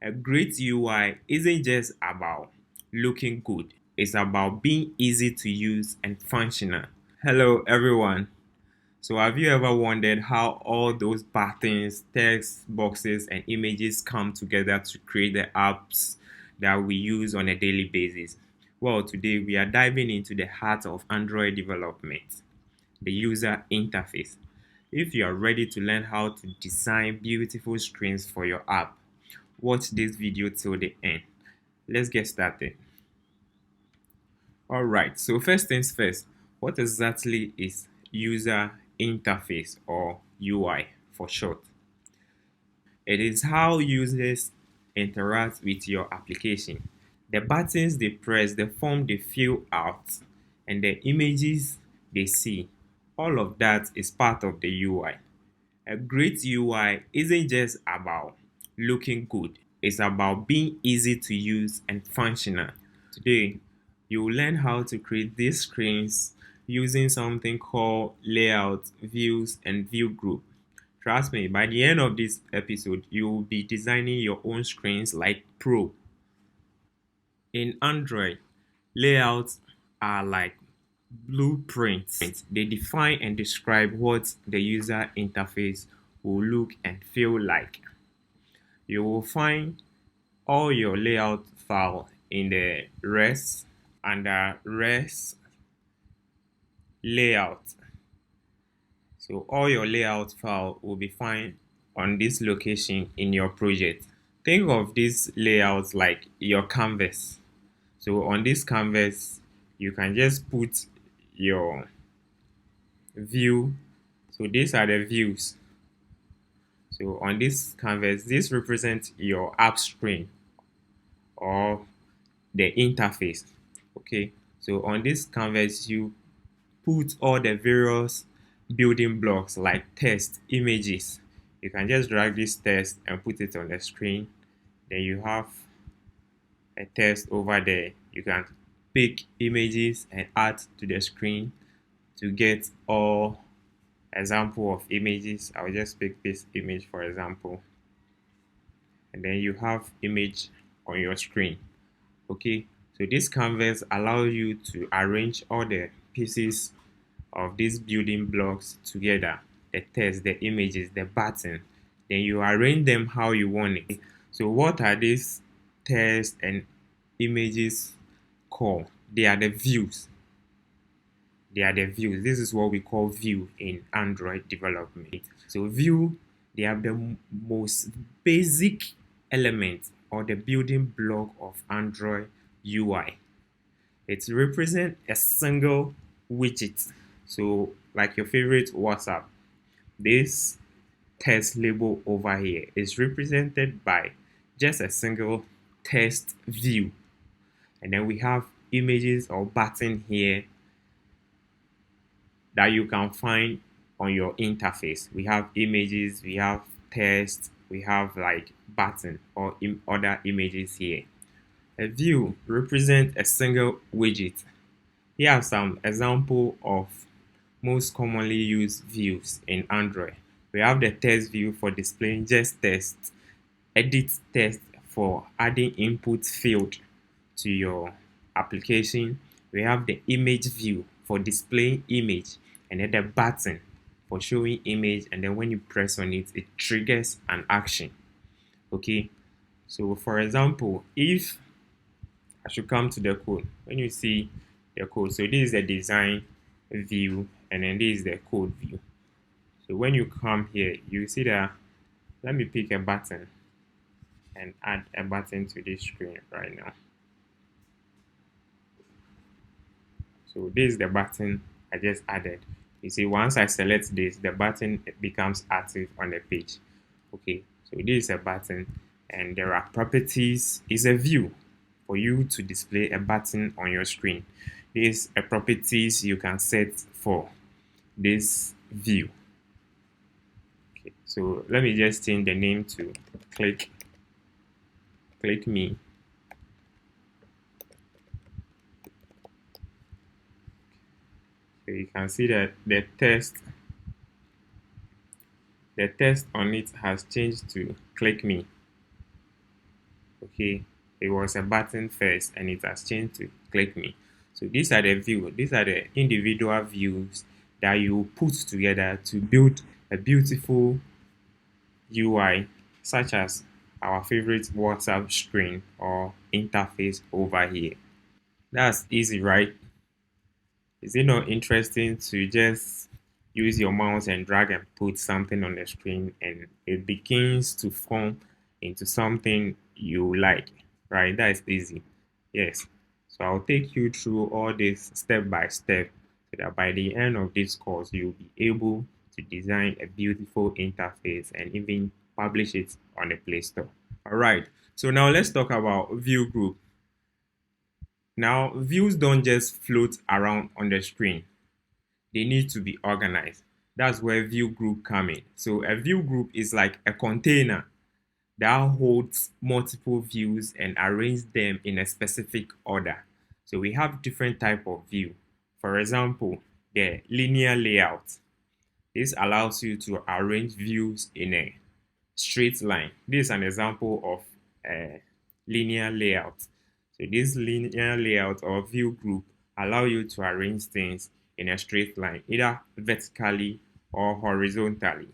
A great UI isn't just about looking good, it's about being easy to use and functional. Hello, everyone. So, have you ever wondered how all those buttons, text boxes, and images come together to create the apps that we use on a daily basis? Well, today we are diving into the heart of Android development, the user interface. If you are ready to learn how to design beautiful screens for your app, watch this video till the end. Let's get started. Alright, so first things first, what exactly is user interface or UI for short? It is how users interact with your application. The buttons they press, the form they fill out, and the images they see, all of that is part of the UI. A great UI isn't just about looking good, it's about being easy to use and functional. Today, you will learn how to create these screens using something called layout, views, and view group. Trust me, by the end of this episode, you will be designing your own screens like pro. In Android, layouts are like blueprints. They define and describe what the user interface will look and feel like. You will find all your layout file in the res under res layout. So all your layout file will be found on this location in your project. Think of this layout like your canvas. So on this canvas, you can just put your view. So these are the views. So on this canvas, this represents your app screen or the interface. Okay. So on this canvas, you put all the various building blocks like text, images. You can just drag this text and put it on the screen. Then you have a text over there. You can pick images and add to the screen to get all example of images. I'll just pick this image for example. And then you have image on your screen. Okay, so this canvas allows you to arrange all the pieces of these building blocks together, the text, the images, the button. Then you arrange them how you want it. So what are these text and images called? They are the views. They are the views. This is what we call view in Android development. So view, they are the most basic element or the building block of Android UI. It represents a single widget. So like your favorite WhatsApp, this text label over here is represented by just a single text view. And then we have images or button here that you can find on your interface. We have images, we have text, we have like button or other images here. A view represents a single widget. Here are some example of most commonly used views in Android. We have the text view for displaying just text, edit text for adding input field to your application. We have the image view for displaying image, and then the button for showing image, and then when you press on it, it triggers an action. Okay, so for example, if I should come to the code, when you see the code, so this is the design view, and then this is the code view. So when you come here, you see that, let me pick a button and add a button to this screen right now. So this is the button I just added. You see, once I select this, the button becomes active on the page. Okay, so this is a button, and there are properties. It's a view for you to display a button on your screen. These are properties you can set for this view. Okay, so let me just change the name to click me. So you can see that the text on it has changed to click me. Okay, it was a button first and it has changed to click me. So these are the individual views that you put together to build a beautiful UI, such as our favorite WhatsApp screen or interface over here. That's easy, right? Is it not interesting to just use your mouse and drag and put something on the screen and it begins to form into something you like, right? That is easy. Yes. So I'll take you through all this step by step so that by the end of this course, you'll be able to design a beautiful interface and even publish it on the Play Store. All right. So now let's talk about view group. Now, views don't just float around on the screen. They need to be organized. That's where view group come in. So a view group is like a container that holds multiple views and arrange them in a specific order. So we have different type of view. For example, the linear layout. This allows you to arrange views in a straight line. This is an example of a linear layout. So this linear layout or view group allow you to arrange things in a straight line, either vertically or horizontally.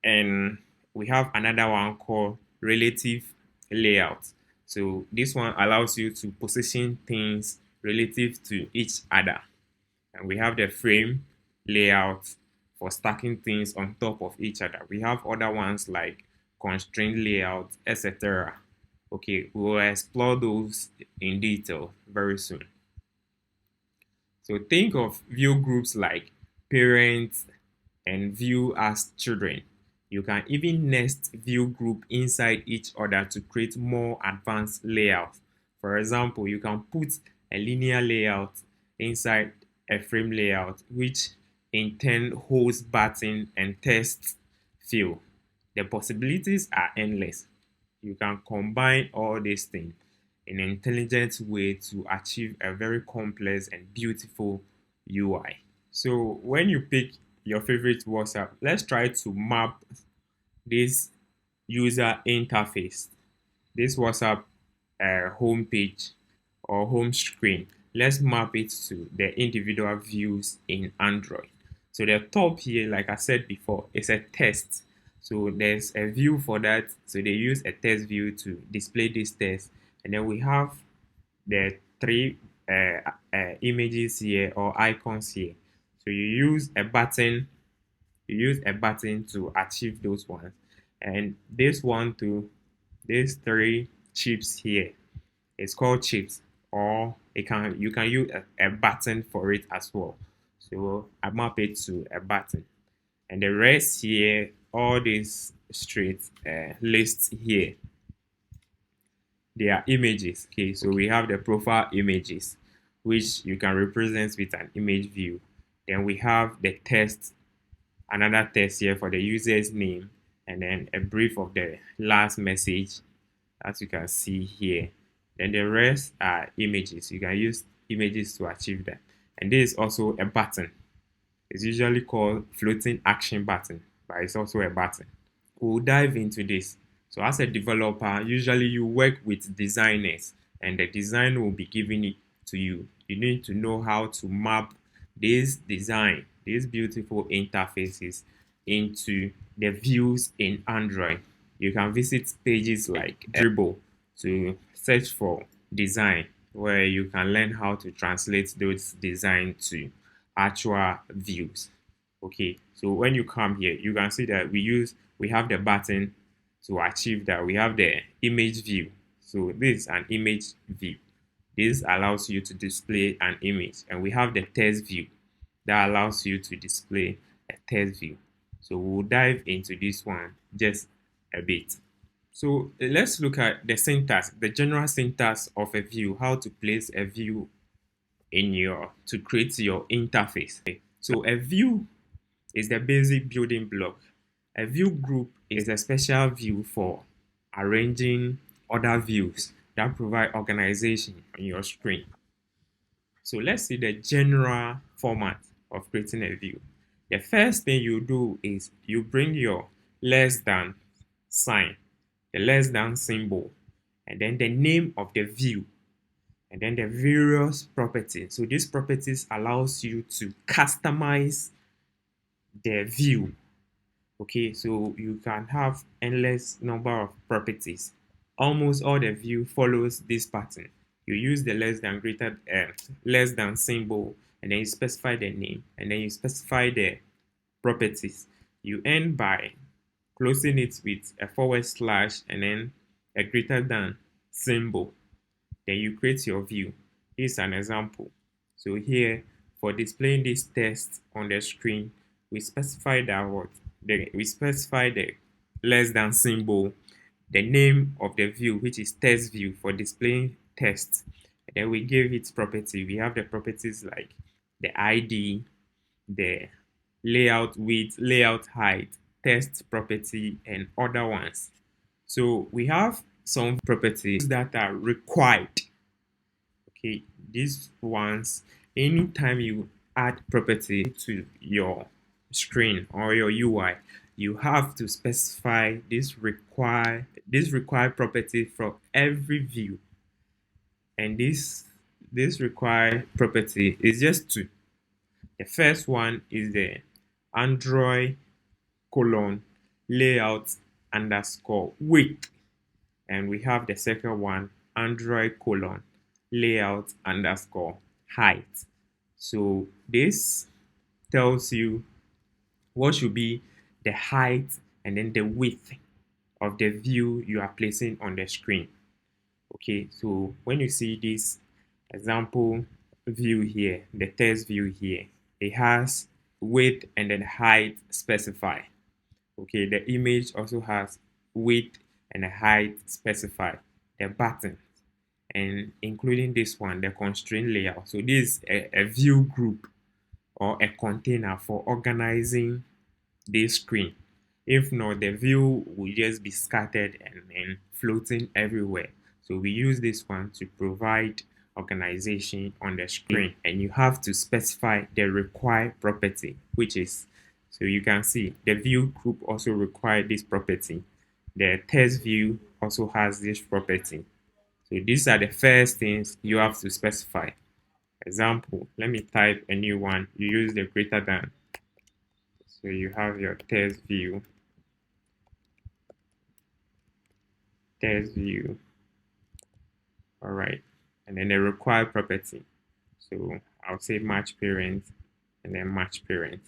And we have another one called relative layout. So this one allows you to position things relative to each other. And we have the frame layout for stacking things on top of each other. We have other ones like constraint layout, etc. Okay, we will explore those in detail very soon. So think of view groups like parents and view as children. You can even nest view group inside each other to create more advanced layouts. For example, you can put a linear layout inside a frame layout, which in turn holds button and text field. The possibilities are endless. You can combine all these things in an intelligent way to achieve a very complex and beautiful UI. So when you pick your favorite WhatsApp, let's try to map this user interface, this WhatsApp home page or home screen. Let's map it to the individual views in Android. So the top here, like I said before, is a test. So there's a view for that. So they use a test view to display this test. And then we have the three images here or icons here. So you use a button to achieve those ones. And this one to these three chips here, it's called chips, or you can use a button for it as well. So I map it to a button, and the rest here, all these straight lists here, they are images. Okay, so we have the profile images, which you can represent with an image view. Then we have the text, another text here for the user's name, and then a brief of the last message, as you can see here. Then the rest are images. You can use images to achieve that. And this is also a button. It's usually called floating action button, but it's also a button. We'll dive into this. So as a developer, usually you work with designers and the design will be giving it to you. You need to know how to map this design, these beautiful interfaces into the views in Android. You can visit pages like Dribble to search for design, where you can learn how to translate those designs to actual views. Okay, so when you come here, you can see that we have the button to achieve that. We have the image view. So this is an image view. This allows you to display an image, and we have the text view that allows you to display a text view. So we'll dive into this one just a bit. So let's look at the syntax, the general syntax of a view, how to place a view to create your interface. Okay. So a view is the basic building block. A view group is a special view for arranging other views that provide organization on your screen. So let's see the general format of creating a view. The first thing you do is you bring your less than sign. the less than symbol, and then the name of the view, and then the various properties. So these properties allows you to customize the view. Okay, so you can have endless number of properties. Almost all the view follows this pattern. You use the less than symbol, and then you specify the name, and then you specify the properties. You end by closing it with a forward slash and then a greater than symbol. Then you create your view. Here's an example. So here, for displaying this text on the screen, we specify that what we specify the less than symbol, the name of the view, which is text view for displaying text. And then we give it property. We have the properties like the ID, the layout width, layout height, text property, and other ones. So we have some properties that are required. Okay, these ones, anytime you add property to your screen or your UI, you have to specify this required property for every view. And this required property is just two. The first one is the Android colon layout underscore width, and we have the second one, Android colon layout underscore height. So this tells you what should be the height and then the width of the view you are placing on the screen. Okay, so when you see this example view here, the text view here, it has width and then height specified. Okay, the image also has width and a height specified. The button, and including this one, the constraint layout. So this is a view group or a container for organizing this screen. If not, the view will just be scattered and floating everywhere. So we use this one to provide organization on the screen, and you have to specify the required property, which is, so you can see the view group also requires this property. The text view also has this property. So these are the first things you have to specify. Example, let me type a new one. You use the greater than. So you have your text view, all right, and then the required property. So I'll say match parent and then match parent,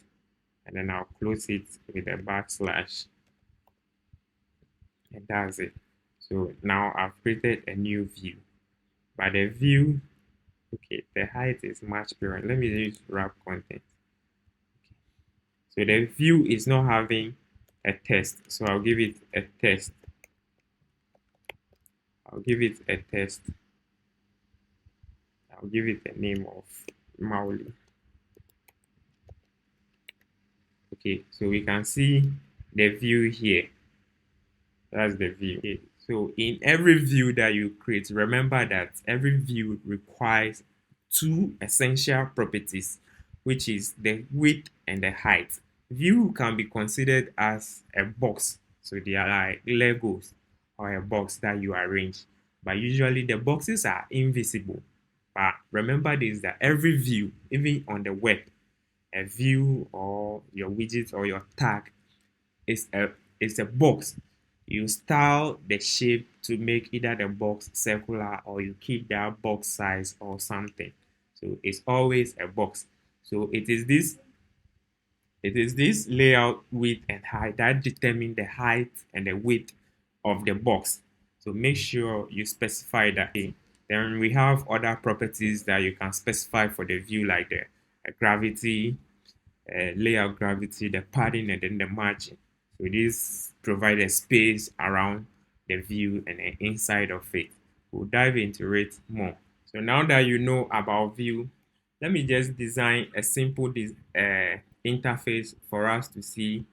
and then I'll close it with a backslash, and that's it. So now I've created a new view, but the view, okay, the height is match parent. Let me use wrap content. So the view is not having a text, so I'll give it a text. I'll give it a text. I'll give it the name of Mauli. Okay, so we can see the view here. That's the view. Okay. So in every view that you create, remember that every view requires two essential properties, which is the width and the height. View can be considered as a box. So they are like Legos or a box that you arrange. But usually the boxes are invisible. But remember this, that every view, even on the web, a view or your widget or your tag is a box. You style the shape to make either the box circular or you keep that box size or something. So it's always a box. So it is this layout width and height that determine the height and the width of the box. So make sure you specify that. Then we have other properties that you can specify for the view, like the gravity, layout gravity, the padding, and then the margin. So this provides a space around the view and the inside of it. We'll dive into it more. So now that you know about view, let me just design a simple interface for us to see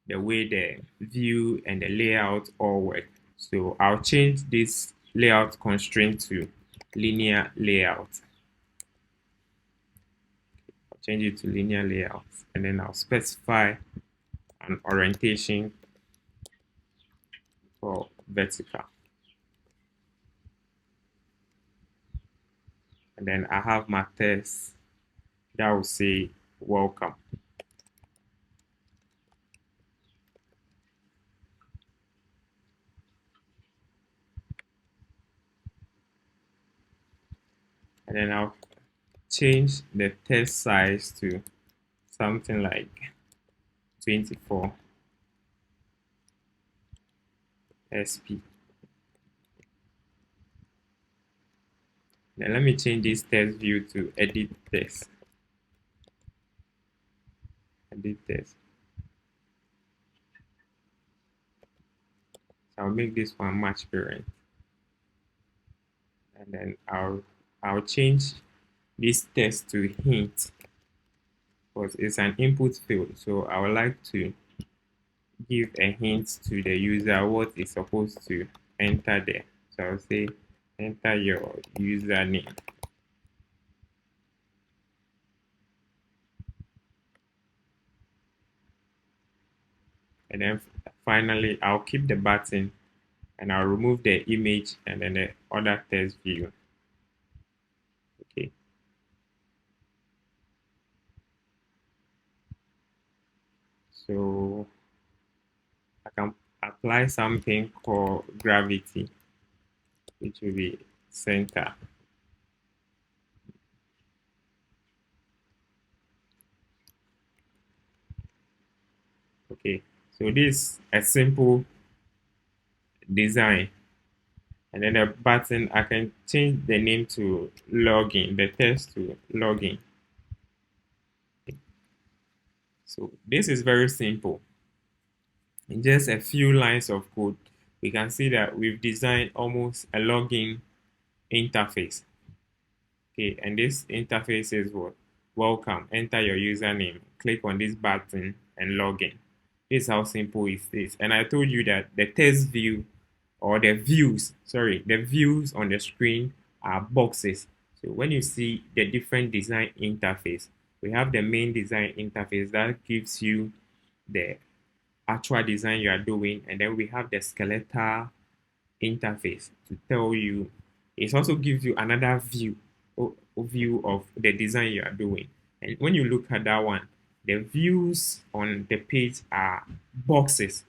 the way the view and the layout all work. So I'll change this layout constraint to linear layout. I'll change it to linear layout, and then I'll specify an orientation for vertical. And then I have my text that will say welcome. And then I'll change the text size to something like 24 SP. Then let me change this text view to edit text. Edit text. So I'll make this one match parent. And then I'll change this text to hint because it's an input field. So I would like to give a hint to the user what is supposed to enter there. So I'll say enter your username. And then finally I'll keep the button and I'll remove the image and then the other text view. Okay. So I can apply something called gravity, which will be center. Okay, so this is a simple design. And then the button, I can change the name to login, the text to login. So this is very simple. In just a few lines of code, we can see that we've designed almost a login interface. Okay, and this interface is what? Welcome, enter your username, click on this button and log in. This is how simple it is. And I told you that the text view or the views on the screen are boxes. So when you see the different design interface, we have the main design interface that gives you the actual design you are doing, and then we have the skeletal interface to tell you. It also gives you another view of the design you are doing. And when you look at that one, the views on the page are boxes.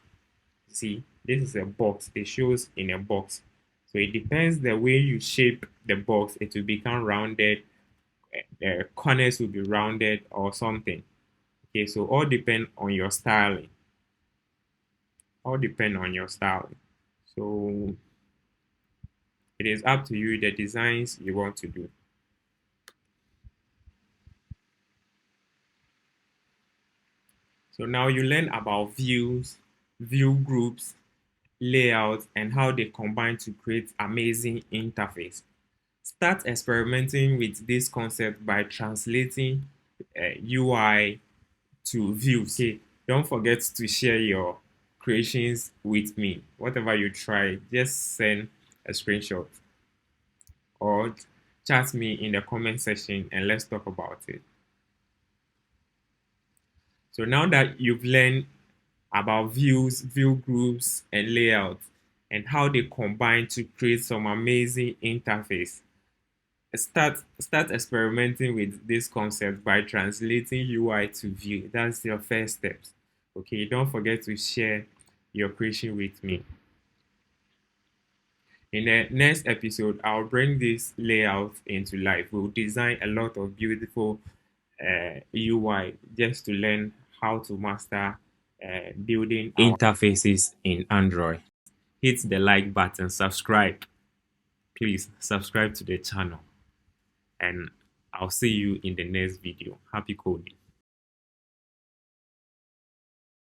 See, this is a box. It shows in a box. So it depends the way you shape the box. It will become rounded. The corners will be rounded or something. Okay, so all depend on your styling. All depend on your styling. So it is up to you the designs you want to do. So now you learn about views, view groups, layouts, and how they combine to create amazing interface. Start experimenting with this concept by translating UI to views. Okay, don't forget to share your creations with me. Whatever you try, just send a screenshot or chat me in the comment section and let's talk about it. So now that you've learned about views, view groups, and layouts, and how they combine to create some amazing interface, start experimenting with this concept by translating UI to view. That's your first steps. Okay, don't forget to share your creation with me. In the next episode, I'll bring this layout into life. We'll design a lot of beautiful UI just to learn how to master building interfaces in Android. Hit the like button, subscribe. Please subscribe to the channel, and I'll see you in the next video. Happy coding.